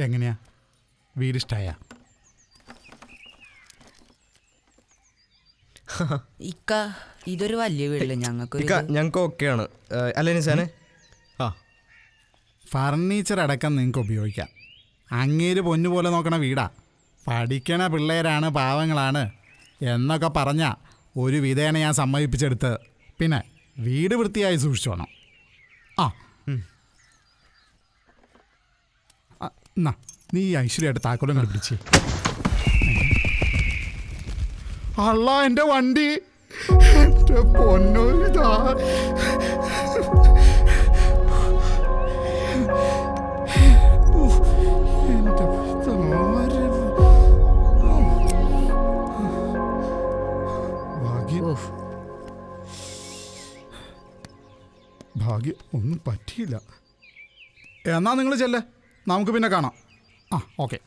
എങ്ങനെയാ, വീട് ഇഷ്ടായ? ഇക്ക ഇതൊരു വലിയ വീടല്ലേ ഞങ്ങൾക്ക് ഓക്കെയാണ് അല്ലേ നിസാനെ? ഫർണിച്ചർ അടക്കം നിങ്ങൾക്ക് ഉപയോഗിക്കാം. അങ്ങേര് പൊന്നുപോലെ നോക്കണ വീടാ. പഠിക്കണ പിള്ളേരാണ്, പാവങ്ങളാണ് എന്നൊക്കെ പറഞ്ഞാൽ ഒരു വിധേന ഞാൻ സമ്മതിപ്പിച്ചെടുത്ത്. പിന്നെ വീട് വൃത്തിയായി സൂക്ഷിച്ചോണം. എന്നാ നീ ഐശ്വര്യമായിട്ട് താക്കോലും പിടിച്ച്. അല്ല എൻ്റെ വണ്ടി, എൻ്റെ പൊന്നോ, ഇതാ ഭാഗ്യം, ഒന്നും പറ്റിയില്ല. എന്നാ നിങ്ങൾ ചെല്ലേ, നമുക്ക് പിന്നെ കാണാം. ഓക്കെ.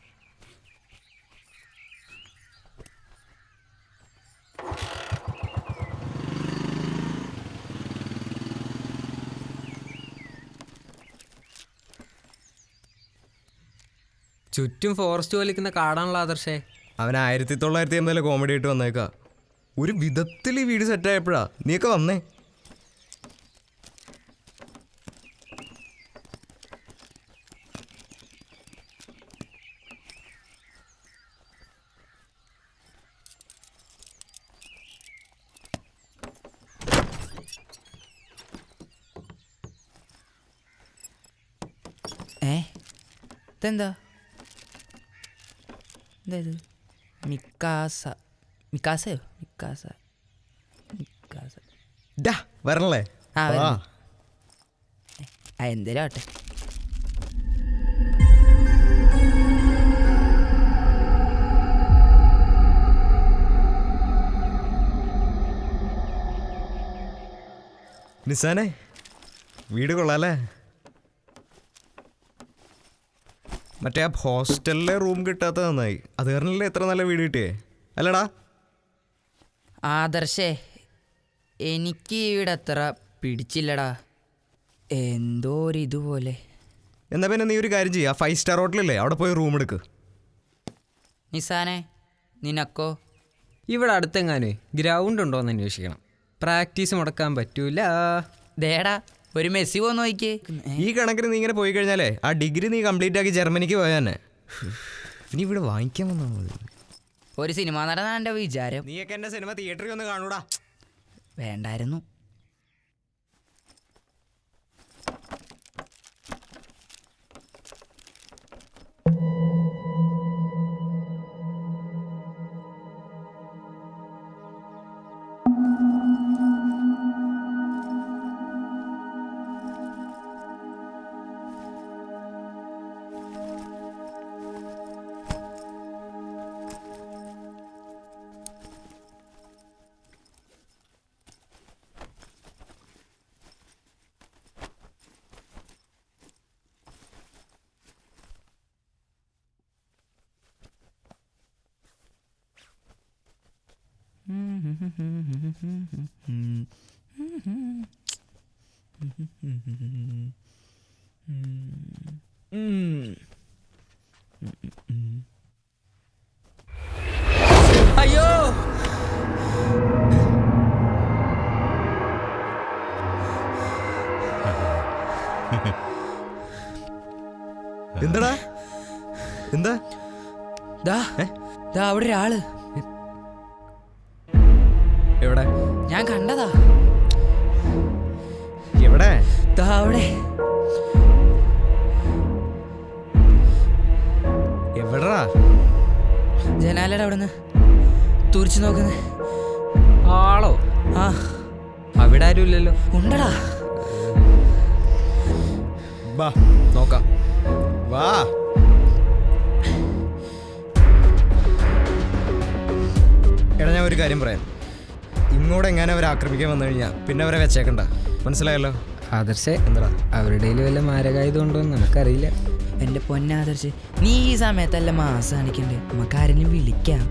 ചുറ്റും ഫോറസ്റ്റ് വലിക്കുന്ന കാടാണല്ലോ ആദർശേ. അവൻ 1980 കോമഡി ആയിട്ട് വന്നേക്കാ. ഒരു വിധത്തിൽ ഈ വീട് സെറ്റായപ്പോഴാ നീയൊക്കെ വന്നേ. ഇതെന്താ ഇത്? മിക്കാസയോ? വരണല്ലേ? എന്തേലും ആട്ടെ. നിസാനെ, വീട് കൊള്ളാല്ലേ? മറ്റേ ആ ഹോസ്റ്റലിലെ റൂം കിട്ടാത്ത നന്നായി. അത് കാരണല്ലേ എത്ര നല്ല വീട് കിട്ടിയേ, അല്ലടാ? ആദർശേ, എനിക്ക് ഇവിടെ അത്ര പിടിച്ചില്ലടാ. എന്തോ ഒരു ഇതുപോലെ. എന്നാ പിന്നെ നീ ഒരു കാര്യം ചെയ്യ, 5 സ്റ്റാർ ഹോട്ടലില്ലേ, അവിടെ പോയി റൂം എടുക്ക്. നിസാനെ, നിനക്കോ? ഇവിടെ അടുത്തെങ്ങാനേ ഗ്രൗണ്ട് ഉണ്ടോയെന്ന് അന്വേഷിക്കണം. പ്രാക്ടീസ് മുടക്കാൻ പറ്റൂല. ദേടാ, ഒരു മെസ്സി പോന്ന് നോക്കിയേ. ഈ കണക്കിന് നീ ഇങ്ങനെ പോയി കഴിഞ്ഞാലേ ആ ഡിഗ്രി നീ കംപ്ലീറ്റ് ആക്കി ജർമ്മനിക്ക് പോയാൽ തന്നെ ഇനി ഇവിടെ വാങ്ങിക്കാൻ വന്നാൽ മതി. ഒരു സിനിമ നടന്നാ എൻ്റെ വിചാരം. നീയൊക്കെ എൻ്റെ സിനിമ തിയേറ്ററിൽ ഒന്ന് കാണൂടാ. വേണ്ടായിരുന്നു. അയ്യോ, എന്താടാ? എന്താ അവിടെ ഒരാള്. എവിടെ? ഞാൻ കണ്ടതാ. എവിടെ? അവിടെ. എവിടാ? ജനാലയുടെ അവിടെ നിന്ന് തുറിച്ചു നോക്കുന്നത്. ആളോ? അവിടെ ആരും ഇല്ലല്ലോ. ഉണ്ടടാ. വാ നോക്കാം, വാ. എടാ, ഞാൻ ഒരു കാര്യം പറയാം. ഇങ്ങോട്ട് എങ്ങനെ അവരെ ആക്രമിക്കാൻ വന്നു കഴിഞ്ഞാൽ പിന്നെ അവരെ വെച്ചേക്കണ്ട, മനസ്സിലായല്ലോ? ആദർശേ, എന്താ അവരുടെ വല്ല മാരകായതുകൊണ്ടോ നമുക്കറിയില്ല. എൻ്റെ പൊന്നാദർശ്, നീ ഈ സമയത്തല്ല മാസം കാണിക്കണ്ടേ. നമുക്ക് ആരെങ്കിലും വിളിക്കാം.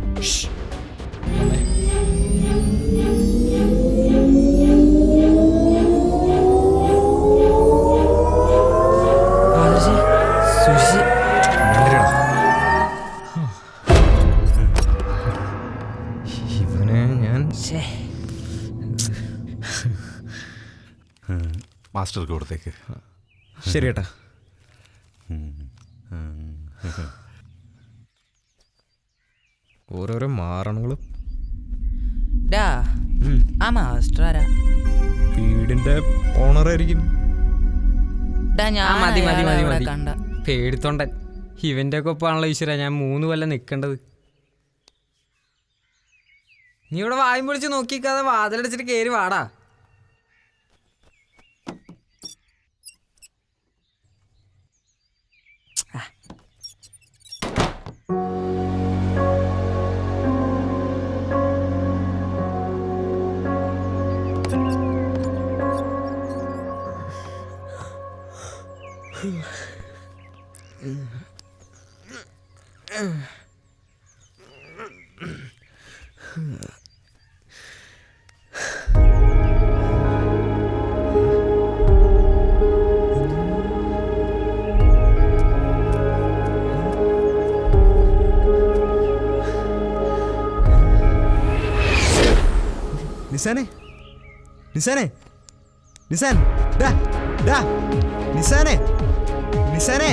ആദർശ്, സുഷി മാസ്റ്റർക്ക് കൊടുത്തേക്ക്. ശരി ഏട്ടാ. ഓരോരോ മാറണങ്ങളും. ഡാ ആ മാസ്റ്റർ ആരാ? വീടിന്റെ ഓണറായിരിക്കും. ഡാ ഞാൻ മതി മതി അയാളെ മതി അവിടെ മതി കണ്ട. പേടിത്തൊണ്ടൻ. ഇവൻ്റെ ഒക്കെ ഒപ്പാണല്ലോ ഈശ്വര ഞാൻ 3 കൊല്ലം നിൽക്കേണ്ടത്. നീ ഇവിടെ വായും പൊളിച്ച് നോക്കിക്കാതെ വാതിലടച്ചിട്ട് കയറി വാടാ. നിസാനെ, നിസാനെ, നിസാൻ, ഡാ, ഡാ, നിസാനെ, നിസാനെ.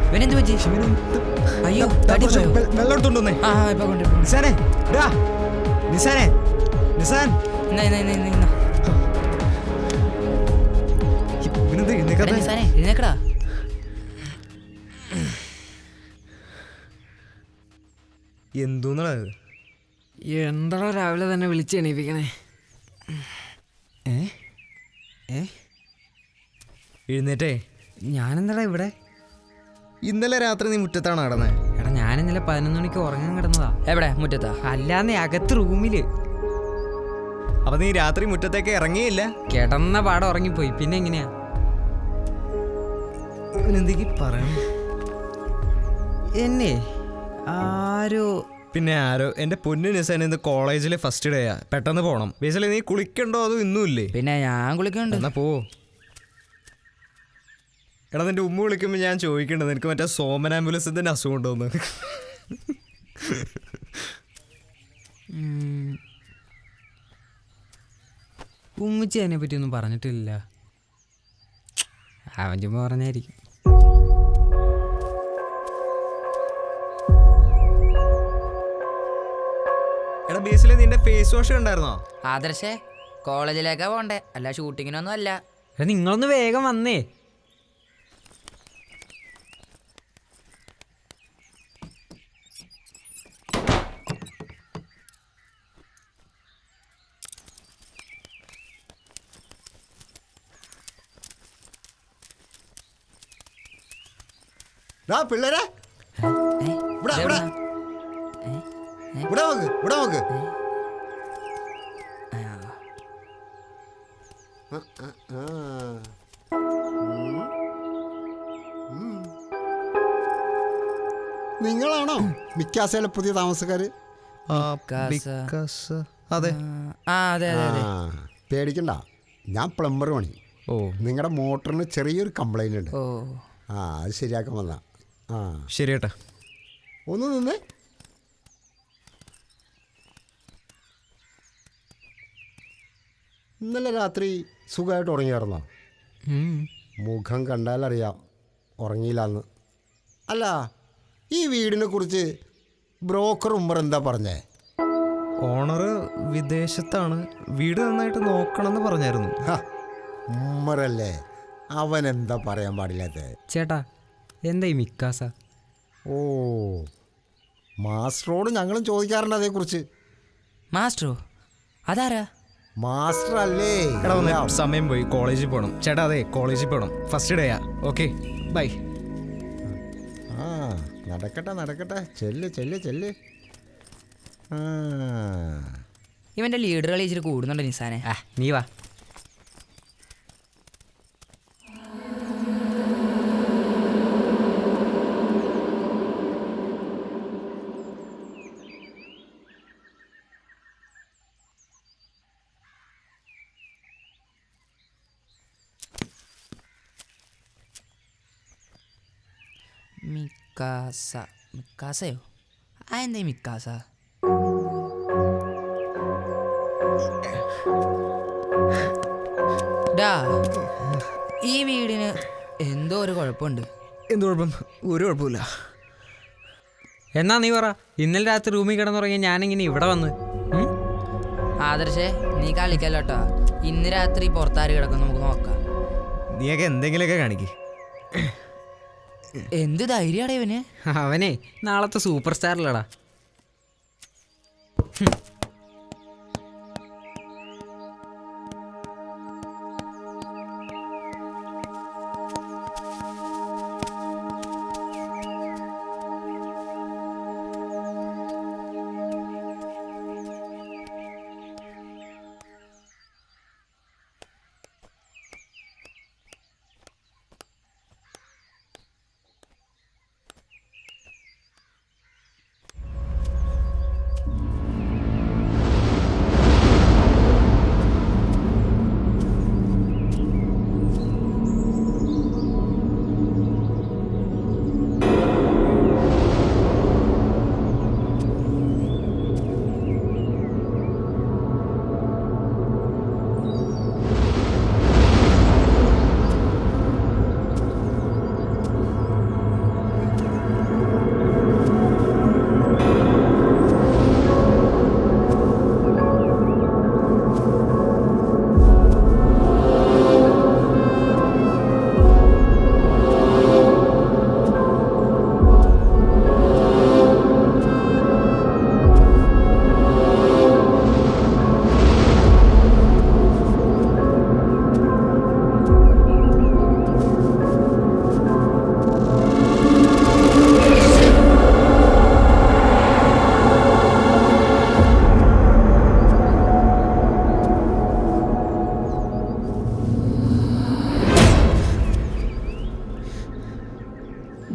ഇവനെന്ത് പറ്റി? അയ്യോ തടി പോയോ? വെള്ളം എടുത്തോണ്ടോന്നേ. ആ ഇപ്പൊ കൊണ്ടുപോ. നിസാനെ, ഡാ, നിസാനെ, നിസാൻ. ഇവനെന്ത് എഴുന്നേക്കാത്തെ? എഴുന്നേക്കടാ. എന്തോന്നാണ് എന്താ രാവിലെ തന്നെ വിളിച്ച് എണീപ്പിക്കണേ? എഴുന്നേറ്റേ? ഞാനെന്താടാ ഇവിടെ? ഇന്നലെ രാത്രി നീ മുറ്റത്താണ് നടന്നേ? എടാ ഞാൻ ഇന്നലെ 11 മണിക്ക് ഉറങ്ങാൻ കിടന്നതാ. എവിടെ? മുറ്റത്താ? അല്ലാന്നേ അകത്ത് റൂമില്. അപ്പൊ നീ രാത്രി മുറ്റത്തേക്ക് ഇറങ്ങിയില്ല? കിടന്ന പാടം ഉറങ്ങിപ്പോയി. പിന്നെ എങ്ങനെയാ? ഇവനെന്തൊക്കെ പറയണം? എന്നെ ആരോ പിന്നെ ആരോ. എന്റെ പൊന്നു നിസാൻ ഇന്ന് കോളേജിലെ ഫസ്റ്റ് ഡേയാ. പെട്ടെന്ന് പോണം. ബേസിലെ നീ കുളിക്കണ്ടോ അതോ ഇന്നും ഇല്ലേ? പിന്നെ ഞാൻ കുളിക്കണ്ട്. എന്നാ പോ. എടാ നിന്റെ ഉമ്മ വിളിക്കുമ്പോൾ ഞാൻ ചോദിക്കണ്ടത് നിനക്ക് മറ്റേ സോമനാംബുലൻസിന്റെ അസുഖം ഉണ്ടോന്ന്. ഉമ്മിച്ചി അതിനെ പറ്റി ഒന്നും പറഞ്ഞിട്ടില്ല. അവൻ ചുമ്മാ പറഞ്ഞായിരിക്കും. എടാ ബേസിലെ നിന്റെ ഫേസ് വാഷ് കണ്ടായിരുന്നോ? ആദർശേ കോളേജിലേക്കാ പോണ്ടേ, അല്ല ഷൂട്ടിങ്ങിനൊന്നും അല്ല. എടാ നിങ്ങളൊന്ന് വേഗം വന്നേ. പിള്ളേരെ ഇവിടെ ഇവിടെ ഇവിടെ നോക്ക്, ഇവിടെ നോക്ക്. നിങ്ങളാണോ മിക്കാസയിലെ പുതിയ താമസക്കാര്? അതെ. അതെ അതെ അതെ. പേടിക്കണ്ട, ഞാൻ പ്ലംബർ പണി. ഓ നിങ്ങളുടെ മോട്ടറിന് ചെറിയൊരു കംപ്ലൈന്റ് ഉണ്ട്. ഓ അത് ശരിയാക്കാൻ വന്ന. ശരി ഏട്ടാ. ഒന്ന് നിന്ന്. ഇന്നലെ രാത്രി സുഖമായിട്ട് ഉറങ്ങിയായിരുന്നോ? മുഖം കണ്ടാലറിയാം ഉറങ്ങിയില്ലാന്ന്. അല്ല, ഈ വീടിനെ കുറിച്ച് ബ്രോക്കർ ഉമ്മർ എന്താ പറഞ്ഞേ? ഓണർ വിദേശത്താണ്, വീട് നന്നായിട്ട് നോക്കണമെന്ന് പറഞ്ഞായിരുന്നു. ഉമ്മറല്ലേ, അവൻ എന്താ പറയാൻ പാടില്ലാത്ത? ചേട്ടാ എന്താ ഈ മിക്കാസ? ഓ, മാസ്റ്ററോട് ഞങ്ങളും ചോദിക്കാറുണ്ട് അതേക്കുറിച്ച്. മാസ്റ്ററോ? അതാരാ? മാസ്റ്റർ അല്ലേ? എടാ വന്നേ, സമയം പോയി, കോളേജിൽ പോകണം. ചേട്ടാ അതെ, കോളേജിൽ പോകണം. ഫസ്റ്റ് ഡേയാ. Okay bye. നടക്കട്ടെ നടക്കട്ടെ, ചെല്ല് ചെല്ല് ചെല്ല്. ഇവന്റെ ലീഡർ കളി ഇച്ചിരി കൂടുന്നുണ്ട് നിസാനെ. നീ വാ. മിക്കാസ. മിക്കാസയോ? എന്താ മിക്കാസ? ചേട്ടാ ഈ വീടിന് എന്തോ ഒരു കുഴപ്പമുണ്ട്. എന്ത് കുഴപ്പം? ഒരു കുഴപ്പമില്ല. എന്നാ നീ പറ, ഇന്നലെ രാത്രി റൂമിൽ കിടന്നുറങ്ങി ഞാനിങ്ങനെ ഇവിടെ വന്ന്. ആദർശേ നീ കളിക്കല്ലോട്ടോ. ഇന്ന് രാത്രി പുറത്താര് കിടക്കും നമുക്ക് നോക്കാം. നീയൊക്കെ എന്തെങ്കിലുമൊക്കെ കാണിക്ക്. എന്ത് ധൈര്യടാ ഇവന്. അവനെ നാളത്തെ സൂപ്പർ സ്റ്റാറിലടാ.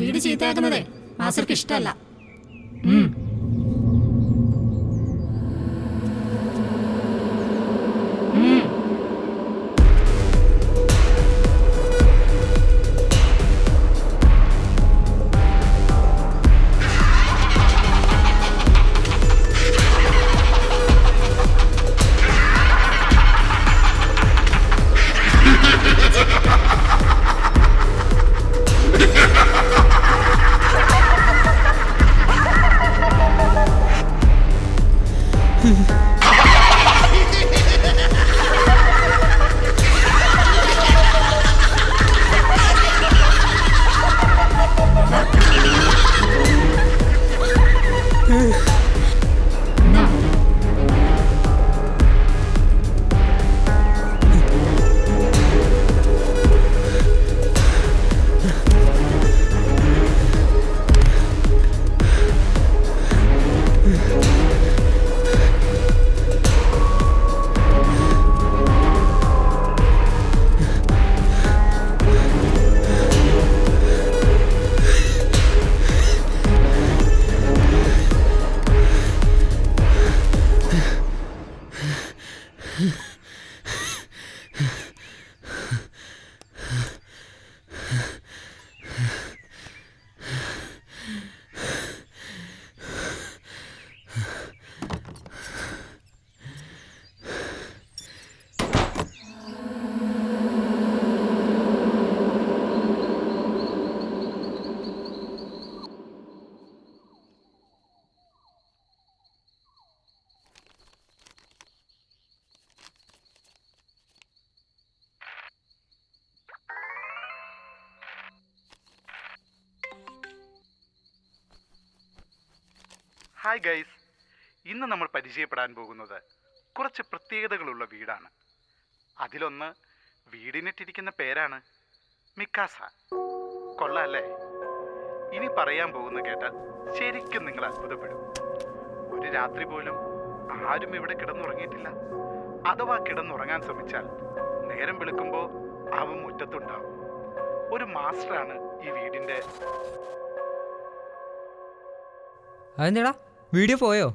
വീട് ചീത്തയാക്കുന്നതേ മാസ്റ്റർക്ക് ഇഷ്ടമല്ല. ഹായ് ഗൈസ്, ഇന്ന് നമ്മൾ പരിചയപ്പെടാൻ പോകുന്നത് കുറച്ച് പ്രത്യേകതകളുള്ള വീടാണ്. അതിലൊന്ന് വീടിനിട്ടിരിക്കുന്ന പേരാണ് മിക്കാസ. കൊള്ളാല്ലേ? ഇനി പറയാൻ പോകുന്ന കേട്ടാൽ ശരിക്കും നിങ്ങൾ അത്ഭുതപ്പെടും. ഒരു രാത്രി പോലും ആരും ഇവിടെ കിടന്നുറങ്ങിയിട്ടില്ല. അഥവാ കിടന്നുറങ്ങാൻ ശ്രമിച്ചാൽ നേരം വെളുക്കുമ്പോൾ അവൻ മുറ്റത്തുണ്ടാവും. ഒരു മാസ്റ്ററാണ് ഈ വീടിൻ്റെ. അതെന്താടാ വീഡിയോ പോയോ?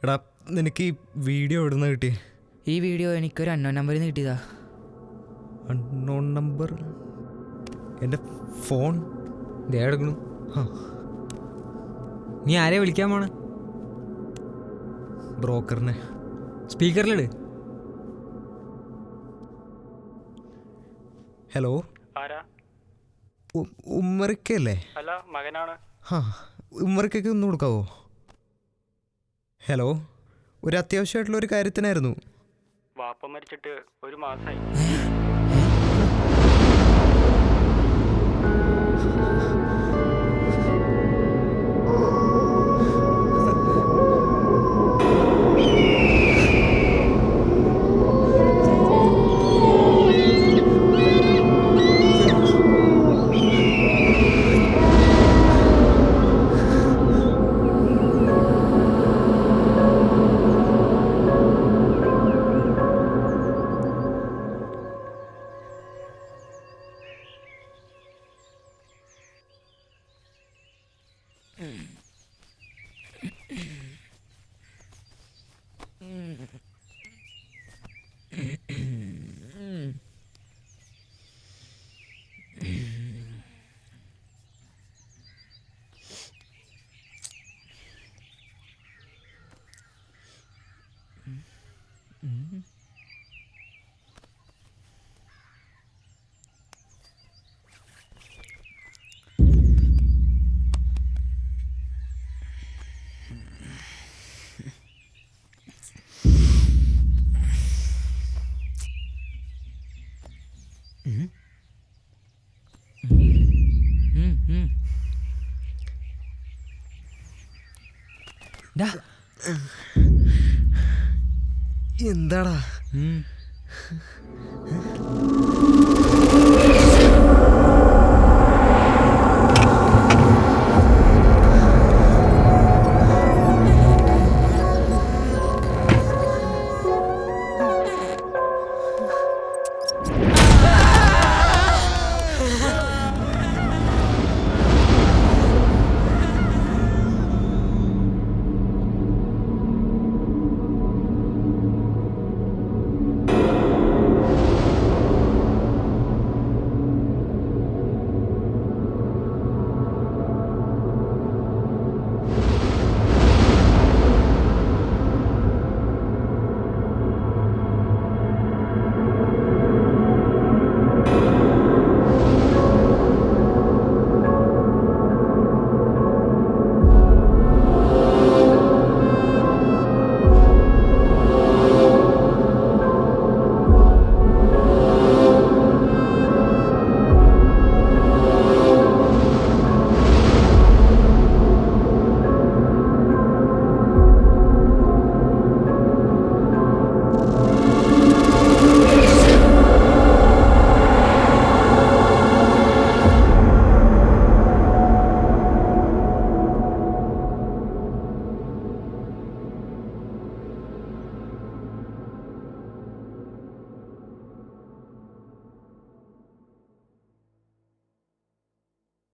എടാ, നിനക്ക് ഈ വീഡിയോ എവിടുന്ന് കിട്ടി? ഈ വീഡിയോ എനിക്കൊരു അൺനോൺ നമ്പറിൽ നിന്ന് കിട്ടിയതാ. Unknown number? എൻ്റെ ഫോൺ ദേ എടുക്കണു. നീ ആരെ വിളിക്കാൻ പോണ? ബ്രോക്കറിനെ. സ്പീക്കറിലിട്. ഹലോ, ആരാ? ഉമ്മറിക്കല്ലേ? അല്ല, മകനാണ്. ആ, ഉമ്മറിക്കൊക്കെ ഒന്ന് കൊടുക്കാവോ? ഹലോ, ഒരു അത്യാവശ്യമായിട്ടുള്ള ഒരു കാര്യത്തിനായിരുന്നു. വാപ്പ മരിച്ചിട്ട് 1 മാസമായി. എന്താടാ?